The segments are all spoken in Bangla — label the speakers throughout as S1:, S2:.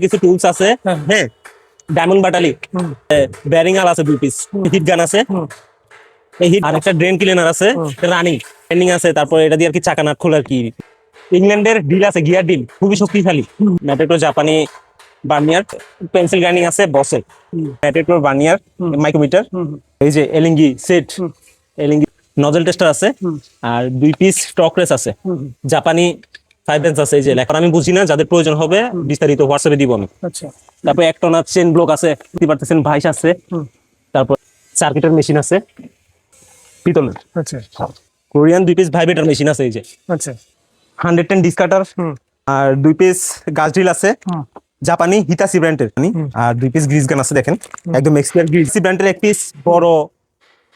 S1: কিছু টুলস আছে, হ্যাঁ, ডায়মন্ড বাটালি, বেয়ারিং আল আছে 2 পিস, হিট গান আছে, এই হিট আর একটা ড্রেন ক্লিনার আছে, রানিং ট্রেনিং আছে। তারপর এটা দিয়ে আর কি চাকা নাট খোলার কি ইংল্যান্ডের ডিল আছে, গিয়ার ডিল, খুবই শক্তিশালী। ম্যাটেটো জাপানি বার্নিয়ার, পেন্সিল গার্নিং আছে বসে, ম্যাটেটো বার্নিয়ার মাইক্রোমিটার, এই যে এলিঙ্গি সেট, এলিঙ্গি নজল টেস্টার আছে, আর 2 পিস স্টক রেস আছে, জাপানি 5 রেঞ্জ আছে। এই যে লেখা আমি বুঝি না, যাদের প্রয়োজন হবে বিস্তারিত হোয়াটসঅ্যাপে দিব আমি।
S2: আচ্ছা,
S1: তারপর এক টনার চেন ব্লক আছে, দেখতে পারতেছেন ভাইস আছে, তারপর সার্কিটের মেশিন আছে পিতলের।
S2: আচ্ছা,
S1: কোরিয়ান 2 পিস ভাইব্রেটর মেশিন আছে, এই যে
S2: আচ্ছা,
S1: 110 ডিসকাটার, আর 2 পিস গাছ ড্রিল আছে জাপানি হিতাসি ব্র্যান্ডের, আর 2 পিস গ্রিজ গান আছে, দেখেন একদম এক্সপার্ট গ্রিজ ব্র্যান্ডের। এক পিস বড়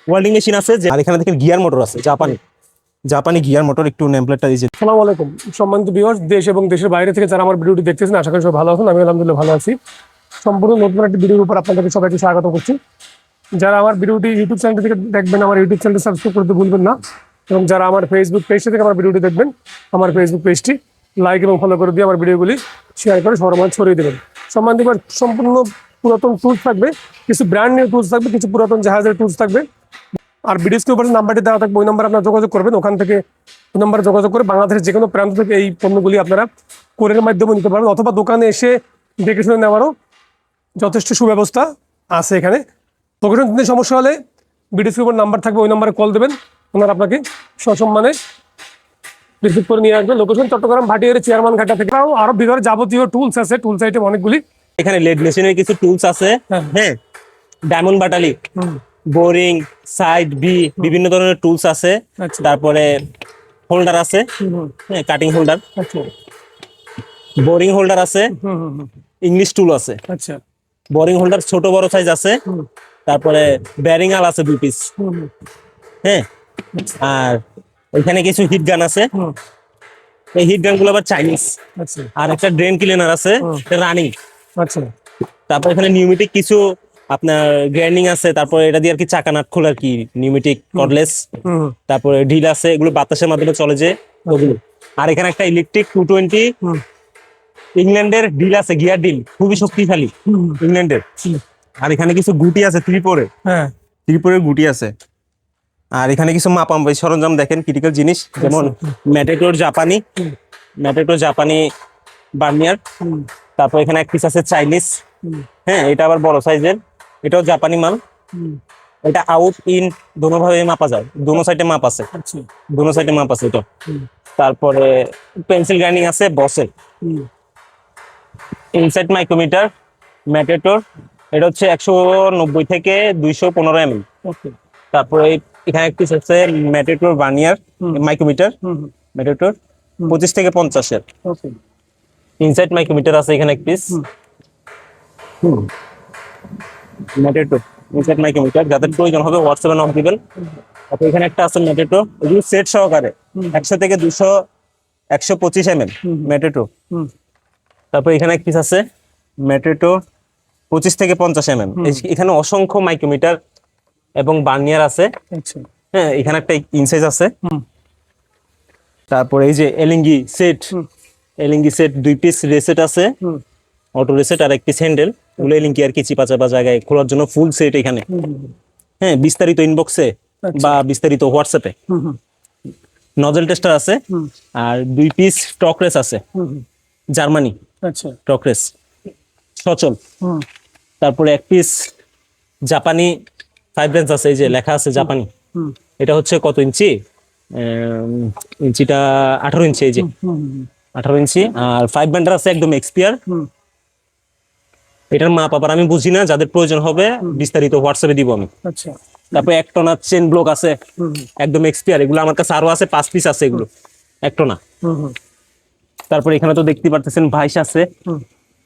S1: ওয়েল্ডিং মেশিন আছে, আর এখানে দেখেন গিয়ার মোটর আছে, জাপানি গিয়ার মোটর। একটু নেম প্লেটটা দিয়েছে।
S2: আসসালামু আলাইকুম সম্মানিত ভিউয়ার্স, দেশ এবং দেশের বাইরে থেকে যারা আমার ভিডিওটি দেখতেছেন, আশা করি সবাই ভালো আছেন। আমি আলহামদুলিল্লাহ ভালো আছি। সম্পূর্ণ নতুন একটি ভিডিওর উপর আপনাদেরকে সবাইকে স্বাগত করছি। যারা আমার ভিডিওটি ইউটিউব চ্যানেল থেকে দেখবেন, আমার ইউটিউব চ্যানেলটি সাবস্ক্রাইব করতে ভুলবেন না, এবং যারা আমার ফেসবুক পেজ থেকে আমার ভিডিওটি দেখবেন, আমার ফেসবুক পেজটি লাইক এবং ফলো করে দিয়ে আমার ভিডিওগুলি শেয়ার করে সবার মাঝে ছড়িয়ে দেবেন। সম্মানিত ভিউয়ার্স, সম্পূর্ণ পুরাতন টুলস থাকবে, কিছু ব্র্যান্ড নিউ টুলস থাকবে, কিছু পুরাতন জাহাজের টুলস থাকবে। আর ভিডিও স্ক্রিনে নাম্বারটি দেওয়া থাকবে, ওই নাম্বারে আপনারা যোগাযোগ করবেন। ওখান থেকে ওই নাম্বারে যোগাযোগ করে বাংলাদেশের যে কোনো প্রান্ত থেকে এই পণ্যগুলি আপনারা কোরিয়ার মাধ্যমে নিতে পারবেন, অথবা দোকানে এসে দেখে শুনে নেওয়ারও যথেষ্ট সুব্যবস্থা আছে এখানে। লোকেশন দিতে সমস্যা হলে ভিডিও স্ক্রিনে নাম্বার থাকবে, ওই নাম্বারে কল দেবেন, ওনারা আপনাকে সসম্মানে রিসিভ করে নিয়ে আসবে। লোকেশন চট্টগ্রাম ভাটিয়ারি চেয়ারম্যান ঘাটা থেকে। আরো ভিতরে যাবতীয় টুলস আছে, টুলস আইটেম অনেকগুলি।
S1: এখানে লেড মেশিনের কিছু টুলস আছে, হ্যাঁ, ডায়মন্ড বাটালি, বোরিং, সাইড বি, বিভিন্ন ধরনের টুলস আছে। তারপরে হোল্ডার আছে, হ্যাঁ, কাটিং হোল্ডার, বোরিং হোল্ডার আছে, ইংলিশ টুল আছে।
S2: আচ্ছা,
S1: বোরিং হোল্ডার ছোট বড় সাইজ আছে। তারপরে বেয়ারিং আল আছে 2 পিস, হ্যাঁ, আর এখানে কিছু হিট গান আছে। এই হিট গান গুলো আবার চাইনিজ।
S2: আচ্ছা,
S1: আর একটা ড্রেন ক্লিনার আছে রানিং।
S2: আচ্ছা,
S1: তারপর এখানে নিউমেটিক কিছু আপনার গ্রাইন্ডিং আছে। তারপর এটা দিয়ে আর কি চাকা নাট খোলার কি নিউমেটিক কর্ডলেস। তারপরে ঢিল আছে, এগুলো বাতাসের মাধ্যমে চলে যে ওগুলো। আর এখানে একটা ইলেকট্রিক 220 ইংল্যান্ডের ডিল আছে, গিয়ার ডিল, খুবই শক্তিশালী ইংল্যান্ডের। আর এখানে কিছু গুটি আছে ত্রিপোরের,
S2: হ্যাঁ,
S1: ত্রিপোরের গুটি আছে। আর এখানে কিছু মাপাম সরঞ্জাম দেখেন, ক্রিটিক্যাল জিনিস, যেমন ম্যাটেটোর জাপানি বার্নিয়ার। তারপর এখানে এক পিস আছে চাইনিজ, হ্যাঁ, এটা আবার বড় সাইজের, এটাও জাপানি মাল। এটা আউট ইন দোনো ভাবে মাপা যায়, দোনো সাইডে মাপ আছে, দোনো সাইডে মাপ আছে এটা। তারপরে পেন্সিল গ্রাইন্ডিং আছে বসের, ইনসাইড মাইক্রোমিটার ম্যাটেটোর, এটা হচ্ছে 190 থেকে 215 mm। তারপরে এখানে এক পিস আছে ম্যাটেটোর বার্নিয়ার মাইক্রোমিটার, ম্যাটেটোর 25 থেকে 50-এর ইনসাইড মাইক্রোমিটার আছে এখানে এক পিস ম্যাটেটো ইনসাইড মাইক্রোমিটার। যাদের প্রয়োজন হবে হোয়াটসঅ্যাপে নক দিবেন। তারপর এখানে একটা আছে ম্যাটেটো, এগুলো সেট সহকারে 100 থেকে 200 125 mm ম্যাটেটো। তারপর এখানে এক পিস আছে ম্যাটেটো 25 থেকে 50 mm। এখানে অসংখ্য মাইক্রোমিটার এবং বার্নিয়ার আছে, হ্যাঁ, এখানে একটা ইনসাইজ আছে। তারপর এই যে এলিঙ্গি সেট 2 পিস রেসেট আছে, অটো রেসেট, আর এক পিস হ্যান্ডেল। এগুলো এলিঙ্গি আর কি চিপা চাপা জায়গায় খোলার জন্য ফুল সেট এখানে, হ্যাঁ। বিস্তারিত ইনবক্সে বা বিস্তারিত হোয়াটসঅ্যাপে। নজল টেস্টার আছে, আর 2 পিস স্টক রেস আছে জার্মানি,
S2: আচ্ছা,
S1: স্টক রেস সচল। তারপরে এক পিস জাপানি 5 রেঞ্জ আছে, এই যে লেখা আছে জাপানি। এটা হচ্ছে কত ইঞ্চি, ইঞ্চিটা 18 ইঞ্চি, এই যে 18 ইঞ্চি। আর 5 ব্যান্ডার আছে একদম এক্সপিয়ার। এটার মাপ আবার আমি বুঝি না, যাদের প্রয়োজন হবে বিস্তারিত হোয়াটসঅ্যাপে দিব আমি।
S2: আচ্ছা,
S1: তারপর এক টনা চেন ব্লক আছে একদম এক্সপিয়ার, এগুলো আমার কাছে আরো আছে, 5 পিস আছে এগুলো এক টনা। তারপরে এখানে তো দেখতে পারতেছেন ভাইস আছে।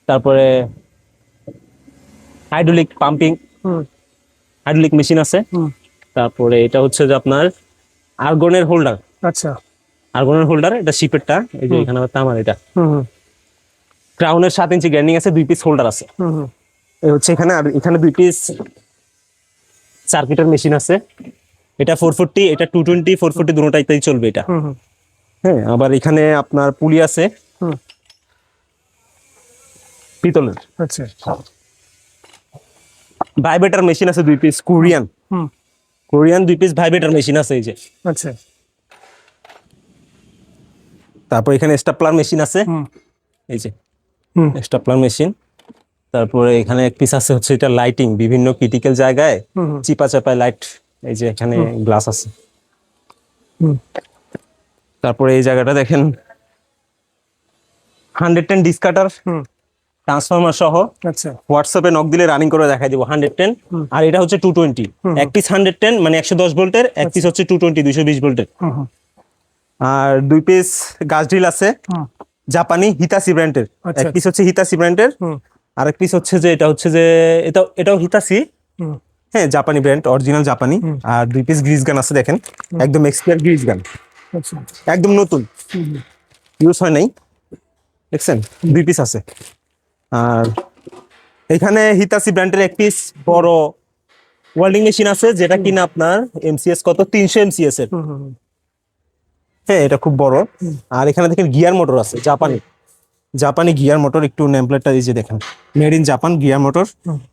S1: তারপরে হাইড্রোলিক পাম্পিং, হাইড্রোলিক মেশিন আছে। তারপরে এটা হচ্ছে যে আপনার আর্গনের হোল্ডার,
S2: আচ্ছা,
S1: আর্গনের হোল্ডার, এটা শিপেরটা, এই যে এখানে তামার। এটা ক্রাউনের 7 ইঞ্চি গ্রাইন্ডিং আছে, 2 পিস হোল্ডার আছে এই হচ্ছে এখানে। আর এখানে 2 পিস সার্কিটের মেশিন আছে, এটা 440, এটা 220 440 দুটোটাইতেই চলবে এটা, হ্যাঁ। আবার এখানে আপনার পুলি আছে, পিতলের।
S2: আচ্ছা।
S1: ভাইব্রেটার মেশিন আছে 2 পিস, কোরিয়ান
S2: হুম।
S1: 2 পিস ভাইব্রেটার মেশিন আছে এই যে।
S2: আচ্ছা।
S1: তারপর এখানে স্টাপলার মেশিন আছে
S2: হুম।
S1: এই যে,
S2: হুম।
S1: Stapler machine. তারপরে এখানে এক পিস আছে হচ্ছে এটা লাইটিং, বিভিন্ন ক্রিটিক্যাল জায়গায়
S2: হুম।
S1: চিপা চাপায় লাইট, এই যে এখানে গ্লাস আছে।
S2: হুম।
S1: তারপরে এই জায়গাটা দেখেন 110 ডিসকাটার
S2: হুম।
S1: ট্রান্সফরমার সহ,
S2: আচ্ছা।
S1: হোয়াটসঅ্যাপে নক দিলে রানিং করে দেখাই দিব 110। আর এটা হচ্ছে 220, এক পিস 110 মানে 110 ভোল্টের, এক পিস হচ্ছে 220 220 ভোল্টের।
S2: হুম। হুম।
S1: আর 2 পিস গাছ ড্রিল আছে
S2: হুম।
S1: জাপানি হিতাসি ব্র্যান্ডের,
S2: আচ্ছা,
S1: এক পিস হচ্ছে হিতাসি ব্র্যান্ডের,
S2: হুম।
S1: আর এক পিস হচ্ছে যে এটা হচ্ছে যে এটাও হিতাসি,
S2: হুম।
S1: হ্যাঁ জাপানি ব্র্যান্ড, অরিজিনাল জাপানি। আর 2 পিস গ্রিজ গান আছে দেখেন, একদম এক্সপায়ার গ্রিজ গান,
S2: আচ্ছা।
S1: একদম নতুন, ইউজ হয় নাই, দেখছেন 2 পিস আছে। আর এখানে হিতাসি ব্র্যান্ডের এক পিস বড় ওয়েল্ডিং মেশিন আছে, যেটা কিনা আপনার এমসিএস কত 300 এমসিএস এর,
S2: হুম। হুম।
S1: হ্যাঁ এটা খুব বড়। আর এখানে দেখেন গিয়ার মোটর আছে জাপানি গিয়ার মোটর, একটু নেম প্লেটটা এই যে দেখেন, made in Japan gear motor.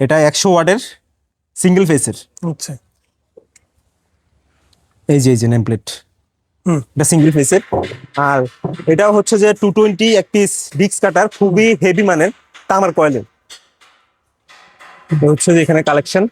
S1: এটা 100 ওয়াটের সিঙ্গেল ফেসের,
S2: আচ্ছা।
S1: এই যে নেম প্লেট,
S2: হুম।
S1: এটা সিঙ্গেল ফেসের। আর এটাও হচ্ছে যে 220 এক পিস ডিস্ক কাটার, খুবই হেভি মানের, তামার কয়েলের। এটা হচ্ছে যে এখানে কালেকশন।